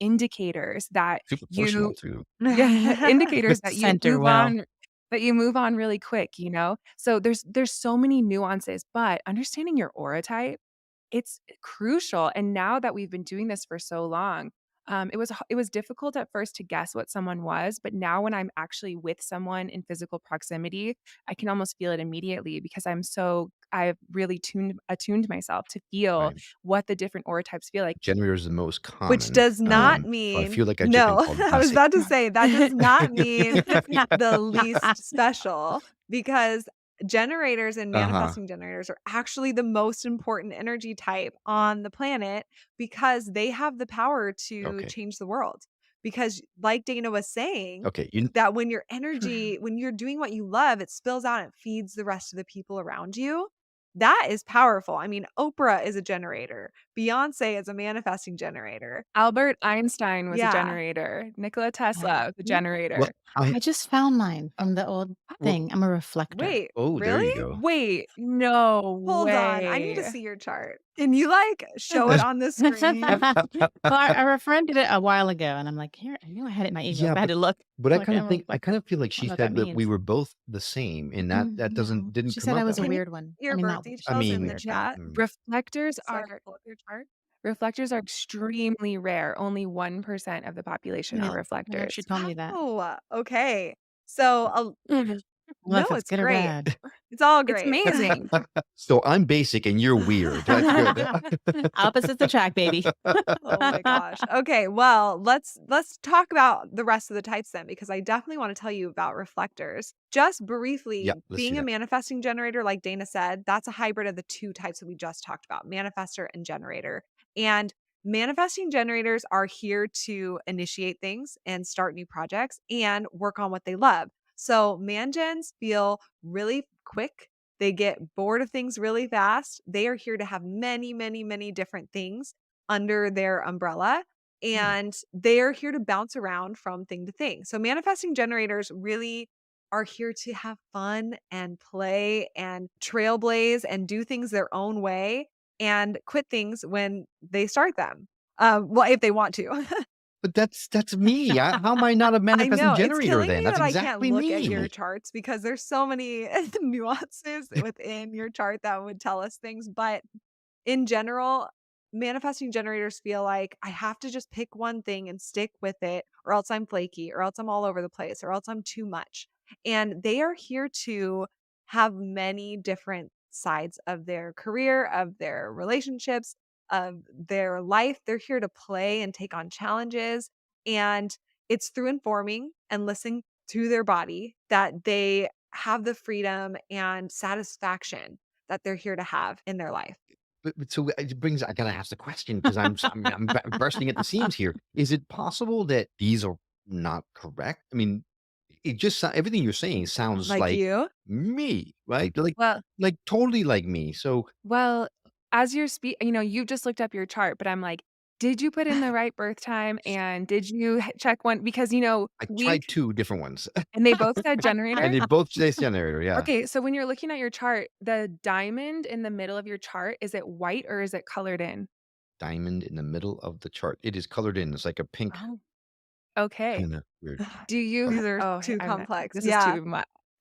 indicators that super you, personal too. yeah, indicators that you Center move well. on. That you move on really quick. So there's so many nuances, but understanding your aura type it's crucial, and now that we've been doing this for so long, it was difficult at first to guess what someone was, but now when I'm actually with someone in physical proximity, I can almost feel it immediately because I've really attuned myself to feel Right. what the different aura types feel like. Generator is the most Which common. does not So I mean feel like I just been no, called I was basic. about to say that does not mean the least special because generators and Uh-huh. manifesting generators are actually the most important energy type on the planet because they have the power to Okay. change the world. Because like Dana was saying, Okay. You that when your energy, when you're doing what you love, it spills out and it feeds the rest of the people around you. That is powerful. I mean, Oprah is a generator. Beyonce is a manifesting generator. Albert Einstein was a Yeah. generator. Nikola Yeah. Tesla was a Yeah. well, generator. I I just found mine uh, from the old well, thing. I'm a reflector. Wait, oh, there really? you go. Wait, no Hold on. I need to way. see your chart. Can you like show it on the screen? Well, I referred it a while ago, and I'm like, here, I knew I had it in my email, Yeah, but I had to look. but I Like, kind I'm of a think I reflector. kind of feel like I don't she know what that said that we means. were both the same, and that No, didn't she come said I up was that a way. Can you weird one. your I mean, birth not I details in the mean, weird, but chat mm, Reflectors so I can are pull up your chart? reflectors are extremely rare. Only 1% of the population are no, never actually reflectors. told me that. Oh, okay. So, Mhm. Well, no, if it's it's good or great. bad. It's all It's great. amazing. so I'm basic and you're weird. That's good. Opposites attract, baby. Oh my gosh. Okay, well, let's talk about the rest of the types then because I definitely want to tell you about reflectors. Just briefly, Yeah, let's do being a that. manifesting generator like Dana said, that's a hybrid of the two types that we just talked about, manifestor and generator. And manifesting generators are here to initiate things and start new projects and work on what they love. So, mangens feel really quick. They get bored of things really fast. They are here to have many, many, many different things under their umbrella. Hmm. And they're here to bounce around from thing to thing. So, manifesting generators really are here to have fun and play and trailblaze and do things their own way and quit things when they start them. Well, if they want to. But that's me. How am I not a I manifesting know it's generator killing then? me That's that I can't exactly look at your me. charts because there's so many nuances within your chart that would tell us things. But in general, manifesting generators feel like I have to just pick one thing and stick with it, or else I'm flaky, or else I'm all over the place, or else I'm too much. And they are here to have many different sides of their career, of their relationships, of their life. They're here to play and take on challenges. And it's through informing and listening to their body that they have the freedom and satisfaction that they're here to have in their life. But so it brings I gotta ask the question because I'm bursting at the seams here. Is it possible that these are not correct? I mean, it just everything you're saying sounds Like like you? me, right? Well, Like totally like me. So well, as you're you just looked up your chart, but I'm like, did you put in the right birth time and did you check one because I tried week two different ones, and they both said and generator? they both say generator. Yeah, Okay, so when you're looking at your chart, the diamond in the middle of your chart, is it white or is it colored in? diamond in the middle of the chart. It is colored in. It's like a pink, Oh, okay. kind of weird. Do you These are oh, too I'm not complex. this is Yeah.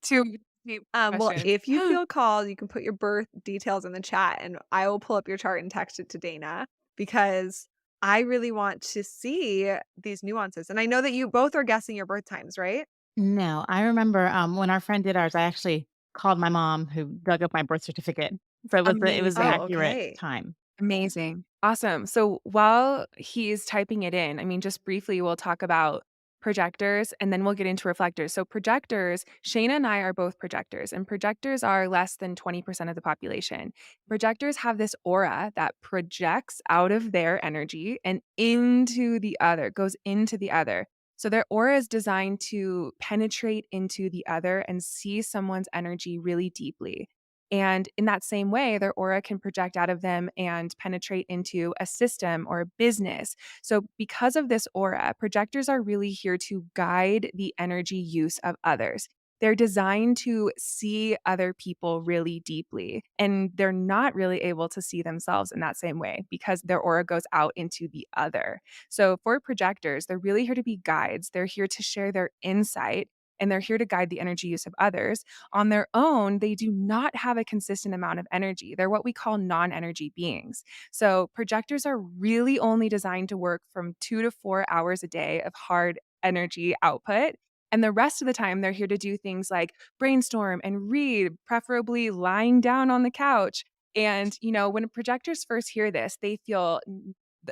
too deep Well, questions. if you feel called, you can put your birth details in the chat and I will pull up your chart and text it to Dana because I really want to see these nuances. And I know that you both are guessing your birth times, right? No, I remember, when our friend did ours, I actually called my mom who dug up my birth certificate. So it was the Oh, Amazing. accurate okay. time. Amazing. Awesome. So while he's typing it in, I mean, just briefly, we'll talk about projectors and then we'll get into reflectors. So, projectors, Shayna and I are both projectors, and projectors are less than 20% of the population. Projectors have this aura that projects out of their energy and into the other, goes into the other. So, their aura is designed to penetrate into the other and see someone's energy really deeply. And in that same way, their aura can project out of them and penetrate into a system or a business. So, because of this aura, projectors are really here to guide the energy use of others. They're designed to see other people really deeply, and they're not really able to see themselves in that same way because their aura goes out into the other. So, for projectors, they're really here to be guides. They're here to share their insight and they're here to guide the energy use of others. On their own, they do not have a consistent amount of energy. They're what we call non energy beings. So, projectors are really only designed to work from 2 to 4 hours a day of hard energy output. And the rest of the time, they're here to do things like brainstorm and read, preferably lying down on the couch. And, when projectors first hear this, they feel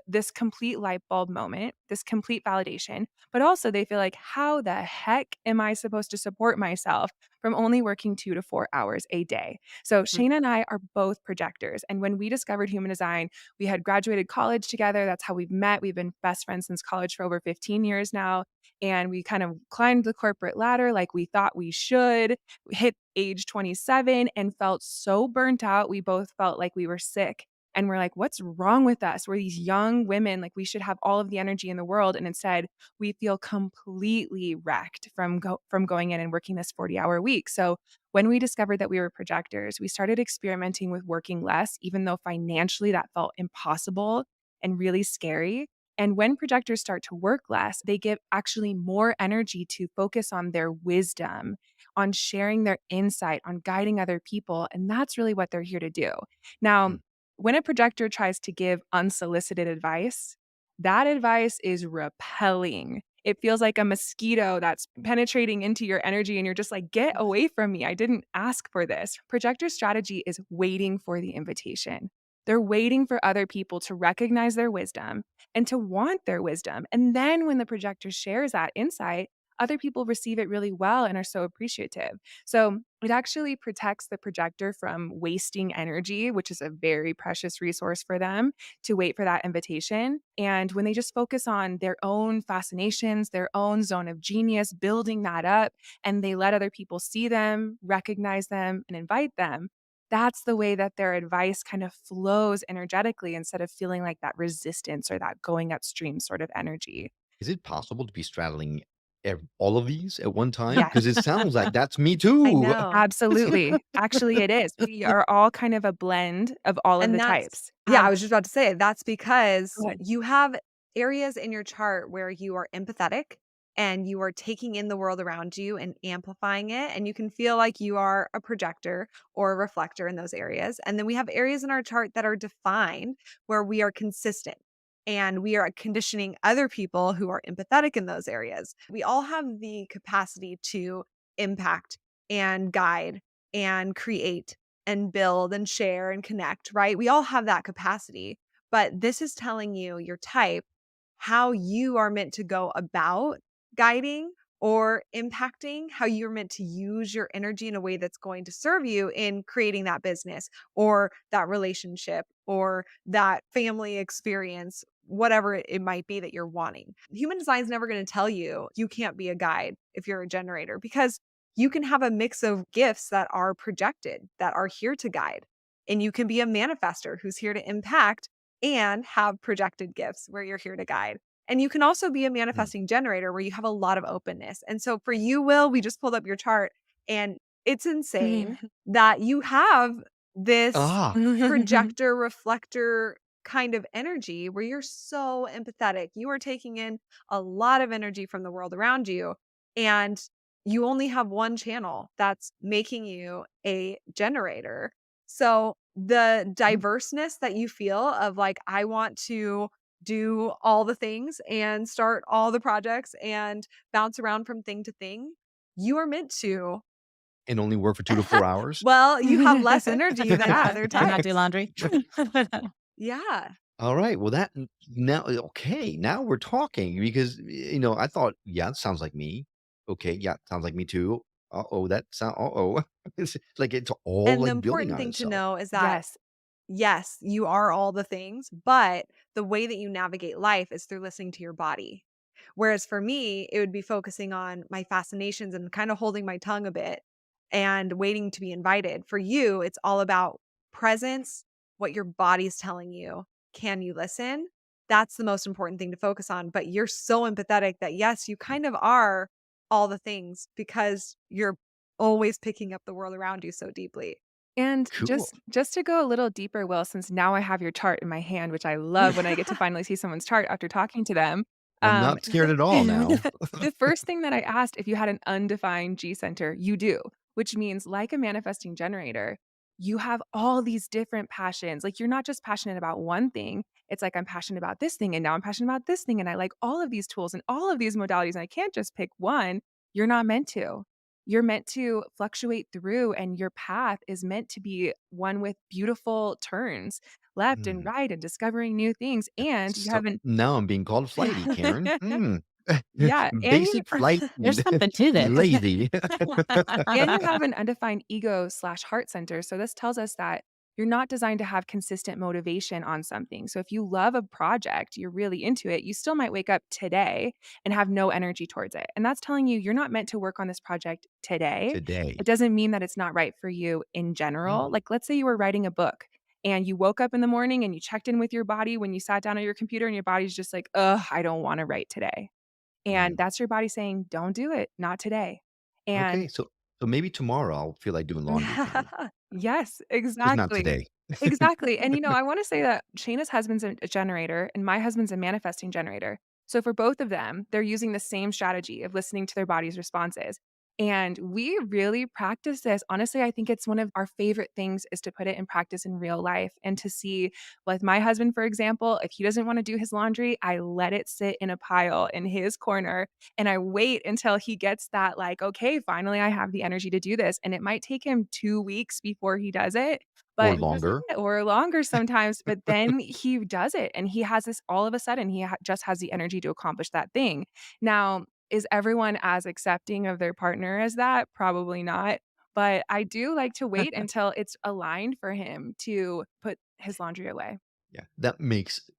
this complete light bulb moment, this complete validation, but also they feel like, how the heck am I supposed to support myself from only working 2 to 4 hours a day? So Shayna and I are both projectors. And when we discovered human design, we had graduated college together. That's how we've met. We've been best friends since college for over 15 years now. And we kind of climbed the corporate ladder like we thought we should, hit age 27 and felt so burnt out. We both felt like we were sick and we're like, what's wrong with us? We're these young women, like we should have all of the energy in the world. And instead, we feel completely wrecked from going in and working this 40-hour week. So when we discovered that we were projectors, we started experimenting with working less, even though financially that felt impossible and really scary. And when projectors start to work less, they give actually more energy to focus on their wisdom, on sharing their insight, on guiding other people. And that's really what they're here to do. Now, Mm. when a projector tries to give unsolicited advice, that advice is repelling. It feels like a mosquito that's penetrating into your energy, and you're just like, get away from me. I didn't ask for this. Projector strategy is waiting for the invitation. They're waiting for other people to recognize their wisdom and to want their wisdom. And then when the projector shares that insight, other people receive it really well and are so appreciative. So it actually protects the projector from wasting energy, which is a very precious resource for them to wait for that invitation. And when they just focus on their own fascinations, their own zone of genius, building that up, and they let other people see them, recognize them, and invite them, that's the way that their advice kind of flows energetically instead of feeling like that resistance or that going upstream sort of energy. Is it possible to be straddling all of these at one time? Yes. Because it sounds like that's me I too. know. Absolutely. Actually, it is. We are all kind of a blend of all of And the that's types. yeah, I was just about to say, that's Go because ahead. you have areas in your chart where you are empathetic and you are taking in the world around you and amplifying it, and you can feel like you are a projector or a reflector in those areas. And then we have areas in our chart that are defined where we are consistent and we are conditioning other people who are empathetic in those areas. We all have the capacity to impact and guide and create and build and share and connect, right? We all have that capacity. But this is telling you, your type, how you are meant to go about guiding or impacting, how you're meant to use your energy in a way that's going to serve you in creating that business or that relationship or that family experience, whatever it might be that you're wanting. Human design is never going to tell you you can't be a guide if you're a generator, because you can have a mix of gifts that are projected, that are here to guide. And you can be a manifester who's here to impact and have projected gifts where you're here to guide. And you can also be a Mm. manifesting generator where you have a lot of openness. And so for you, Will, we just pulled up your chart, and it's insane that you have this Ah, projector reflector kind of energy where you're so empathetic. You are taking in a lot of energy from the world around you, and you only have one channel that's making you a generator. So the mm, diverseness that you feel of like, I want to do all the things and start all the projects and bounce around from thing to thing, you are meant to. and only work for 2 to 4 hours? Well, you have less energy than Yeah. other And not do types. laundry. Yeah. Alright, well, that n now okay, now we're talking because, I thought, "Yeah, it sounds like me." Okay, yeah, sounds like me too. Uh-oh, that sound uh-oh. It's like it's all, And the like, building important on thing to itself. know is that, Yes. yes, you are all the things, but the way that you navigate life is through listening to your body. Whereas for me, it would be focusing on my fascinations and kind of holding my tongue a bit and waiting to be invited. For you, it's all about presence, what your body's telling you. Can you listen? That's the most important thing to focus on. But you're so empathetic that, yes, you kind of are all the things because you're always picking up the world around you so deeply. And Cool. just to go a little deeper, Will, since now I have your chart in my hand, which I love when I get to finally see someone's chart after talking to them. I'm Um, not scared at all now. the first thing that I asked if you had an undefined G center, you do, which means like a manifesting generator, you have all these different passions. Like you're not just passionate about one thing. It's like I'm passionate about this thing and now I'm passionate about this thing and I like all of these tools and all of these modalities and I can't just pick one. You're not meant to. You're meant to fluctuate through, and your path is meant to be one with beautiful turns, left and Mm. right, and discovering new things. And you So haven't, now I'm being called flighty, Karen. Mm. yeah, Basic flight There's and something to this. lazy. and you have an undefined ego slash heart center. So this tells us that you're not designed to have consistent motivation on something. So if you love a project, you're really into it, you still might wake up today and have no energy towards it. And that's telling you you're not meant to work on this project today. Today. It doesn't mean that it's not right for you in general. Mm, Like let's say you were writing a book and you woke up in the morning and you checked in with your body when you sat down at your computer and your body's just like, ugh, I don't want to write today. And mm. that's your body saying, don't do it, not today. And Okay, so maybe tomorrow I'll feel like doing laundry, Karen, yes, just not exactly. today. Exactly, and, I wanna say that Shayna's husband's a generator and my husband's a manifesting generator. So for both of them, they're using the same strategy of listening to their body's responses, and we really practice this. Honestly, I think it's one of our favorite things is to put it in practice in real life and to see with my husband, for example, if he doesn't wanna do his laundry, I let it sit in a pile in his corner, and I wait until he gets that, like, "Okay, finally I have the energy to do this," and it might take him 2 weeks before he does it, Or but longer. or longer sometimes, but then he does it, and he has this all of a sudden, he just has the energy to accomplish that thing. Now, is everyone as accepting of their partner as that? Probably not, but I do like to wait until it's aligned for him to put his laundry away. Yeah, that makes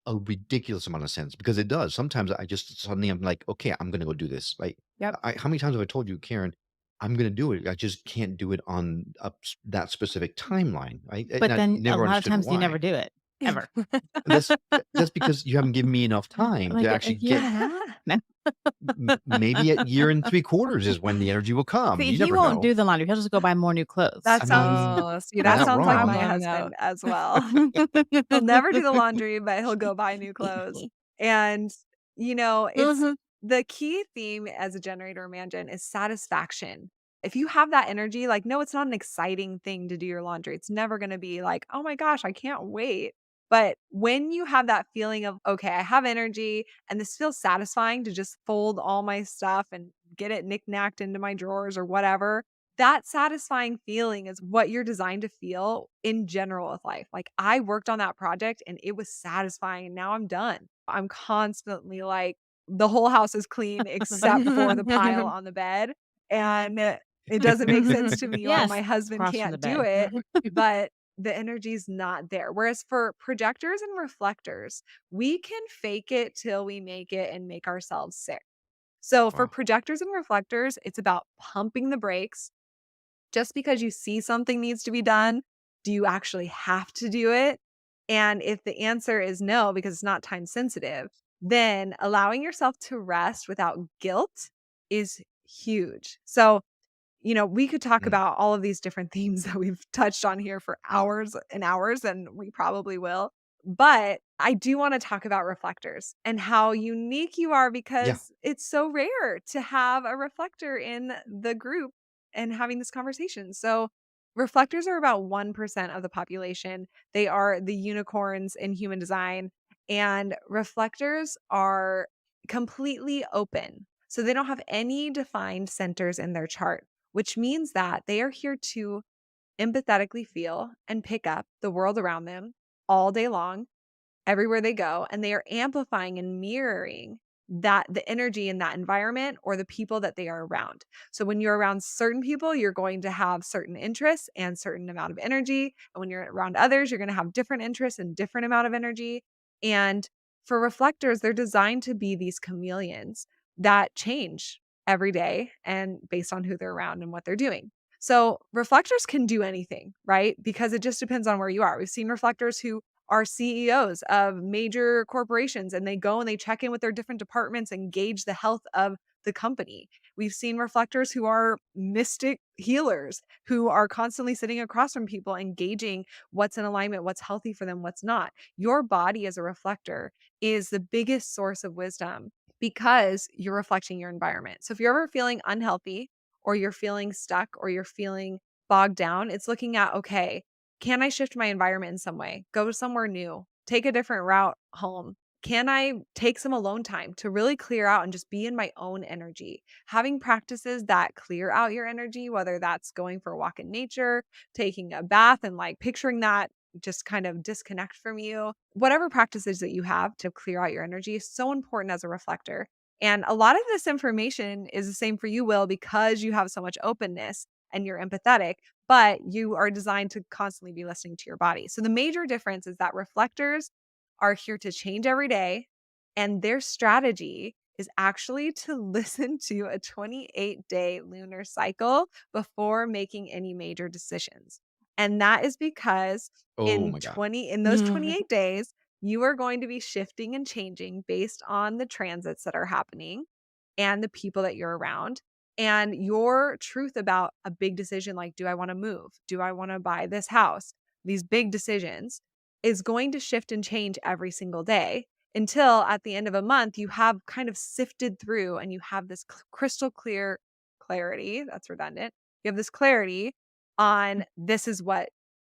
a ridiculous amount of sense because it does. Sometimes I just suddenly I'm like, "Okay, I'm gonna go do this." Like, Yep. how many times have I told you, Karen, I'm gonna do it. I just can't do it on that specific timeline, right? And But I then a never lot of understood times you why. never do it, ever. That's because you haven't given me enough time to Like, actually get yeah. No. maybe at year and 3/4 is when the energy will come. See, You he never won't know. do the laundry. He'll just go buy more new clothes. That I sounds mean, Oh, see, you're that not that's sounds where like I'm wrong. my bummed out. husband as well. He'll never do the laundry, but he'll go buy new clothes. And, it's Mhm. the key theme as a generator or mangen is satisfaction. If you have that energy, like, no, it's not an exciting thing to do your laundry. It's never going to be like, oh my gosh, I can't wait. But when you have that feeling of, okay, I have energy and this feels satisfying to just fold all my stuff and get it knick-knacked into my drawers or whatever, that satisfying feeling is what you're designed to feel in general with life. Like, I worked on that project and it was satisfying and now I'm done. I'm constantly like, the whole house is clean except for the pile on the bed. And it doesn't make sense to me why my Yes, husband across from the can't do bed. it. But the energy's not there. Whereas for projectors and reflectors, we can fake it till we make it and make ourselves sick. So for Wow. projectors and reflectors, it's about pumping the brakes. Just because you see something needs to be done, do you actually have to do it? And if the answer is no, because it's not time sensitive, then allowing yourself to rest without guilt is huge. So, we could talk Mm. about all of these different themes that we've touched on here for hours and hours, and we probably will. But I do want to talk about reflectors and how unique you are Yeah. because it's so rare to have a reflector in the group and having this conversation. So, reflectors are about 1% of the population. They are the unicorns in human design, and reflectors are completely open. So, they don't have any defined centers in their chart, which means that they are here to empathetically feel and pick up the world around them all day long, everywhere they go, and they are amplifying and mirroring the energy in that environment or the people that they are around. So when you're around certain people, you're going to have certain interests and certain amount of energy. And when you're around others, you're going to have different interests and different amount of energy. And for reflectors, they're designed to be these chameleons that change every day and based on who they're around and what they're doing. So reflectors can do anything, right? Because it just depends on where you are. We've seen reflectors who are CEOs of major corporations and they go and they check in with their different departments and gauge the health of the company. We've seen reflectors who are mystic healers who are constantly sitting across from people and gauging what's in alignment, what's healthy for them, what's not. Your body as a reflector is the biggest source of wisdom because you're reflecting your environment. So if you're ever feeling unhealthy or you're feeling stuck or you're feeling bogged down, it's looking at, okay, can I shift my environment in some way? Go somewhere new, take a different route home. Can I take some alone time to really clear out and just be in my own energy? Having practices that clear out your energy, whether that's going for a walk in nature, taking a bath and like picturing that just kind of disconnect from you, whatever practices that you have to clear out your energy is so important as a reflector. And a lot of this information is the same for you, Will, because you have so much openness and you're empathetic, but you are designed to constantly be listening to your body. So the major difference is that reflectors are here to change every day, and their strategy is actually to listen to a 28-day lunar cycle before making any major decisions. And that is because Oh my God. in those 28 days, you are going to be shifting and changing based on the transits that are happening and the people that you're around. And your truth about a big decision like, do I want to move? Do I want to buy this house? These big decisions is going to shift and change every single day until at the end of a month, you have kind of sifted through and you have this crystal clear clarity. That's redundant. You have this clarity on this is what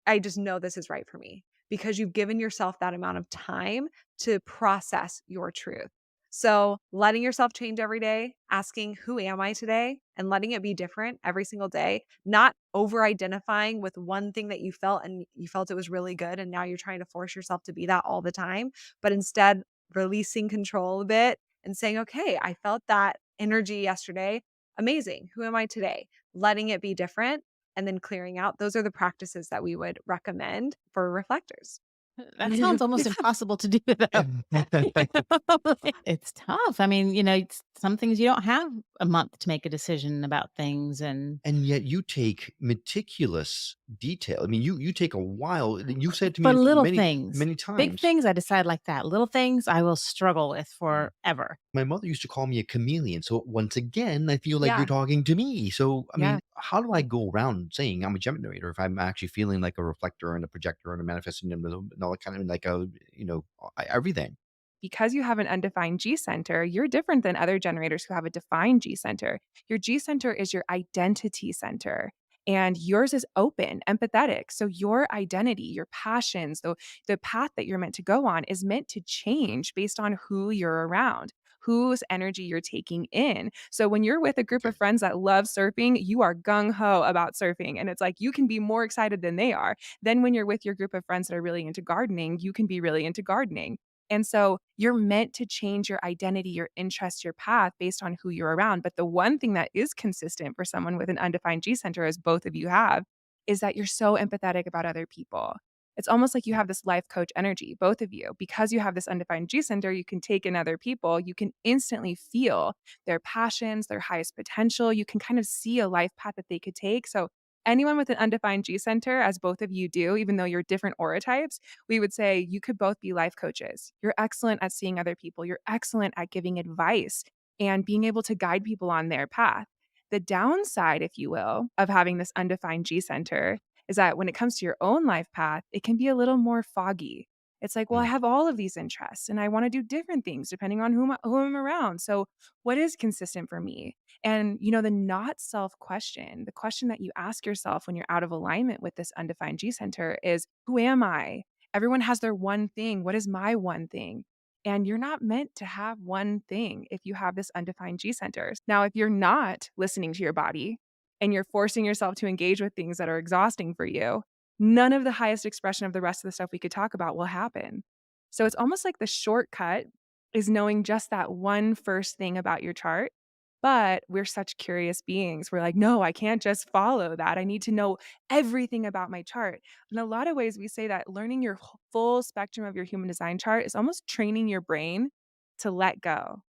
I just know this is right for me because you've given yourself that amount of time to process your truth. So, letting yourself change every day, asking, who am I today? And letting it be different every single day, not over identifying with one thing that you felt and you felt it was really good. And now you're trying to force yourself to be that all the time, but instead releasing control a bit and saying, okay, I felt that energy yesterday. Amazing. Who am I today? Letting it be different and then clearing out. Those are the practices that we would recommend for reflectors. That sounds almost impossible to do, though. It's tough. I mean, it's some things you don't have a month to make a decision about things, and And yet you take meticulous detail. I mean, you take a while. You said to for me little many, things. many Big times. things, I decide like that. Little things, I will struggle with forever. My mother used to call me a chameleon. So once again, I feel like you're Yeah. talking to me. So I Yeah. mean, how do I go around saying I'm a generator if I'm actually feeling like a reflector and a projector and a manifesting and all that kind of like a everything? Because you have an undefined G center, you're different than other generators who have a defined G center. Your G center is your identity center. And yours is open, empathetic. So your identity, your passions, the path that you're meant to go on is meant to change based on who you're around, whose energy you're taking in. So when you're with a group of Okay. friends that love surfing, you are gung ho about surfing. And it's like you can be more excited than they are. Then when you're with your group of friends that are really into gardening, you can be really into gardening. And so you're meant to change your identity, your interest, your path based on who you're around. But the one thing that is consistent for someone with an undefined G center, as both of you have, is that you're so empathetic about other people. It's almost like you have this life coach energy, both of you. Because you have this undefined G center, you can take in other people. You can instantly feel their passions, their highest potential. You can kind of see a life path that they could take. So, anyone with an undefined G center, as both of you do, even though you're different aura types, we would say you could both be life coaches. You're excellent at seeing other people, you're excellent at giving advice and being able to guide people on their path. The downside, if you will, of having this undefined G center is that when it comes to your own life path, it can be a little more foggy. It's like, well, I Mm, have all of these interests and I want to do different things depending on who I'm around. So, what is consistent for me? And, the not self question, the question that you ask yourself when you're out of alignment with this undefined G center is, who am I? Everyone has their one thing. What is my one thing? And you're not meant to have one thing if you have this undefined G centers. Now, if you're not listening to your body and you're forcing yourself to engage with things that are exhausting for you, none of the highest expression of the rest of the stuff we could talk about will happen. So it's almost like the shortcut is knowing just that one first thing about your chart. But we're such curious beings. We're like, no, I can't just follow that. I need to know everything about my chart. In a lot of ways, we say that learning your full spectrum of your human design chart is almost training your brain to let go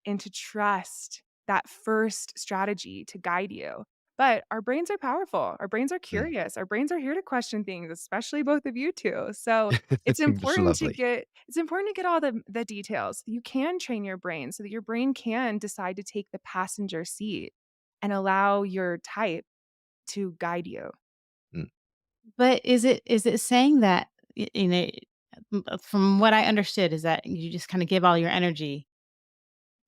and to trust that first strategy to guide you. But our brains are powerful. Our brains are mm. curious. Our brains are here to question things, especially both of you two. So Just lovely. it's important to get all the details. You can train your brain so that your brain can decide to take the passenger seat and allow your type to guide you. Mm. But is it saying that, from what I understood is that you just kinda give all your energy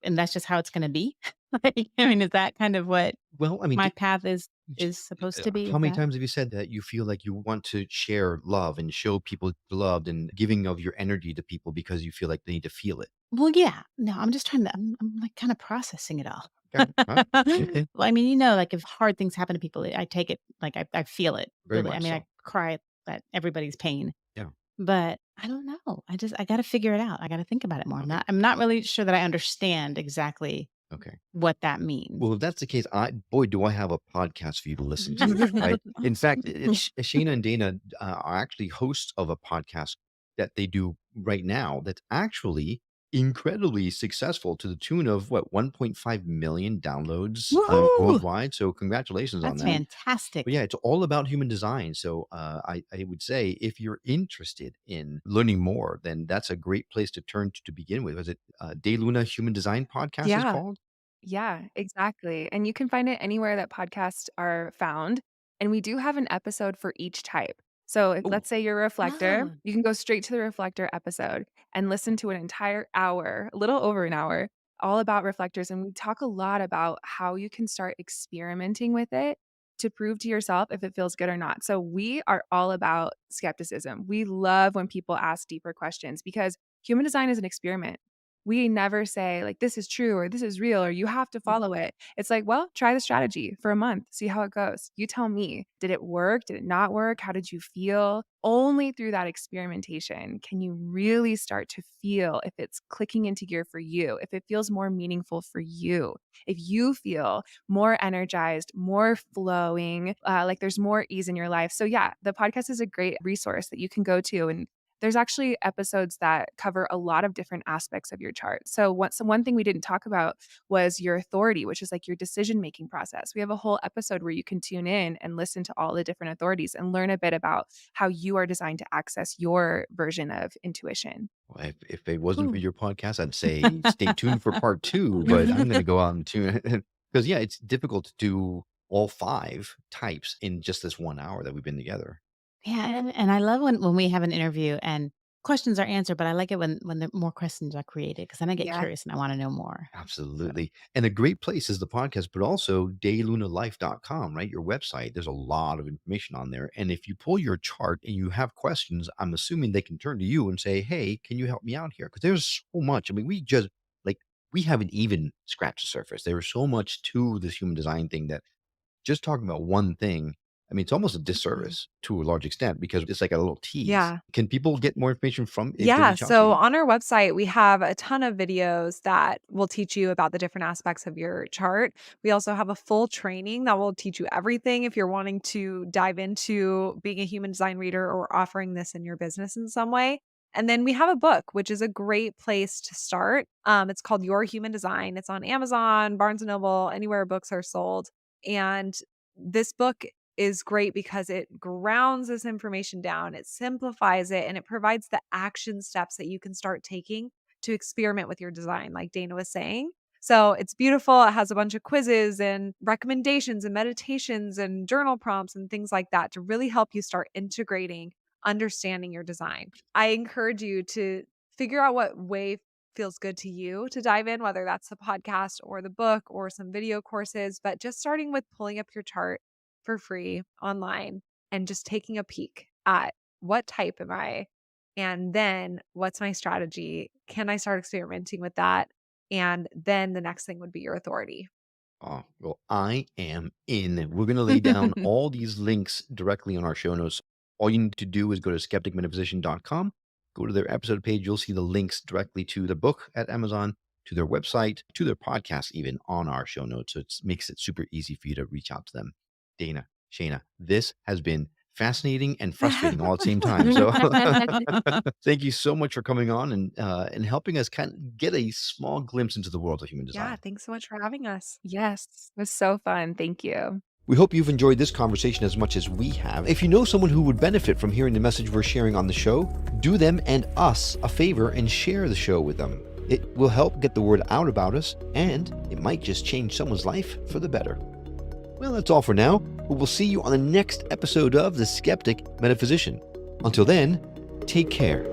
and that's just how it's gonna be? Like, I mean, is that kind of what Well, I mean, my path is j is supposed to be? how Is many that times have you said that you feel like you want to share love and show people you're loved and giving of your energy to people because you feel like they need to feel it? Well, yeah. No, I'm just trying to I'm, like, kinda processing it all. Okay, alright. Okay, Well, I mean, like, if hard things happen to people, I take it like, I feel it, very really. I much mean, I so. cry at everybody's pain, Yeah, but I don't know. I gotta figure it out. I gotta think about it more. okay, I'm not really sure that I understand exactly okay. what that means. Well, if that's the case, boy, do I have a podcast for you to listen to, right? In fact, Shayna and Dana are actually hosts of a podcast that they do right now that's actually incredibly successful to the tune of what 1.5 million downloads Woohoo! worldwide. So congratulations on That's that. But fantastic. yeah, it's all about human design. So I would say if you're interested in learning more, then that's a great place to turn to begin with. Was it DayLuna Human Design Podcast is Yeah. called? Yeah, exactly. And you can find it anywhere that podcasts are found. And we do have an episode for each type. So Oh, let's say you're a reflector, Oh, you can go straight to the reflector episode and listen to an entire hour, a little over an hour, all about reflectors. And we talk a lot about how you can start experimenting with it to prove to yourself if it feels good or not. So we are all about skepticism. We love when people ask deeper questions because human design is an experiment. We never say, like, this is true or this is real or you have to follow it. It's like, well, try the strategy for a month, see how it goes. You tell me, did it work? Did it not work? How did you feel? Only through that experimentation can you really start to feel if it's clicking into gear for you, if it feels more meaningful for you, if you feel more energized, more flowing, like there's more ease in your life. So, yeah, the podcast is a great resource that you can go to and there's actually episodes that cover a lot of different aspects of your chart. So one thing we didn't talk about was your authority, which is like your decision-making process. We have a whole episode where you can tune in and listen to all the different authorities and learn a bit about how you are designed to access your version of intuition. well, if it wasn't for ooh. your podcast, I'd say stay tuned for part 2, but I'm gonna go out and tune because yeah, it's difficult to do all 5 types in just this 1 hour that we've been together. Yeah, and I love when we have an interview and questions are answered, but I like it when the more questions are created because then I get Yeah. curious and I wanna know more. So Absolutely. And a great place is the podcast, but also daylunalife.com, right? Your website. There's a lot of information on there. And if you pull your chart and you have questions, I'm assuming they can turn to you and say, hey, can you help me out here? Because there's so much. I mean, like, we haven't even scratched the surface. There's so much to this human design thing that just talking about one thing, I mean, it's almost a disservice to a large extent because it's like a little tease. Yeah. Can people get more information from if they Yeah. reach out to So you? on our website, we have a ton of videos that will teach you about the different aspects of your chart. We also have a full training that will teach you everything if you're wanting to dive into being a human design reader or offering this in your business in some way. And then we have a book, which is a great place to start. It's called Your Human Design. It's on Amazon, Barnes and Noble, anywhere books are sold. And this book is great because it grounds this information down, it simplifies it, and it provides the action steps that you can start taking to experiment with your design, like Dana was saying. So it's beautiful. It has a bunch of quizzes and recommendations and meditations and journal prompts and things like that to really help you start integrating, understanding your design. I encourage you to figure out what way feels good to you to dive in, whether that's the podcast or the book or some video courses, but just starting with pulling up your chart for free online and just taking a peek at what type am I? And then what's my strategy? Can I start experimenting with that? And then the next thing would be your authority. Oh, well, I am in. We're going to lay down all these links directly on our show notes. All you need to do is go to skepticmetaphysician.com, go to their episode page. You'll see the links directly to the book at Amazon, to their website, to their podcast, even on our show notes. So it makes it super easy for you to reach out to them. Dana, Shayna, this has been fascinating and frustrating all at the same time. So thank you so much for coming on and helping us kind of get a small glimpse into the world of human Yeah, design. thanks so much for having us. Yes, it was so fun. Thank you. We hope you've enjoyed this conversation as much as we have. If you know someone who would benefit from hearing the message we're sharing on the show, do them and us a favor and share the show with them. It will help get the word out about us, and it might just change someone's life for the better. Well, that's all for now, but we'll see you on the next episode of The Skeptic Metaphysician. Until then, take care.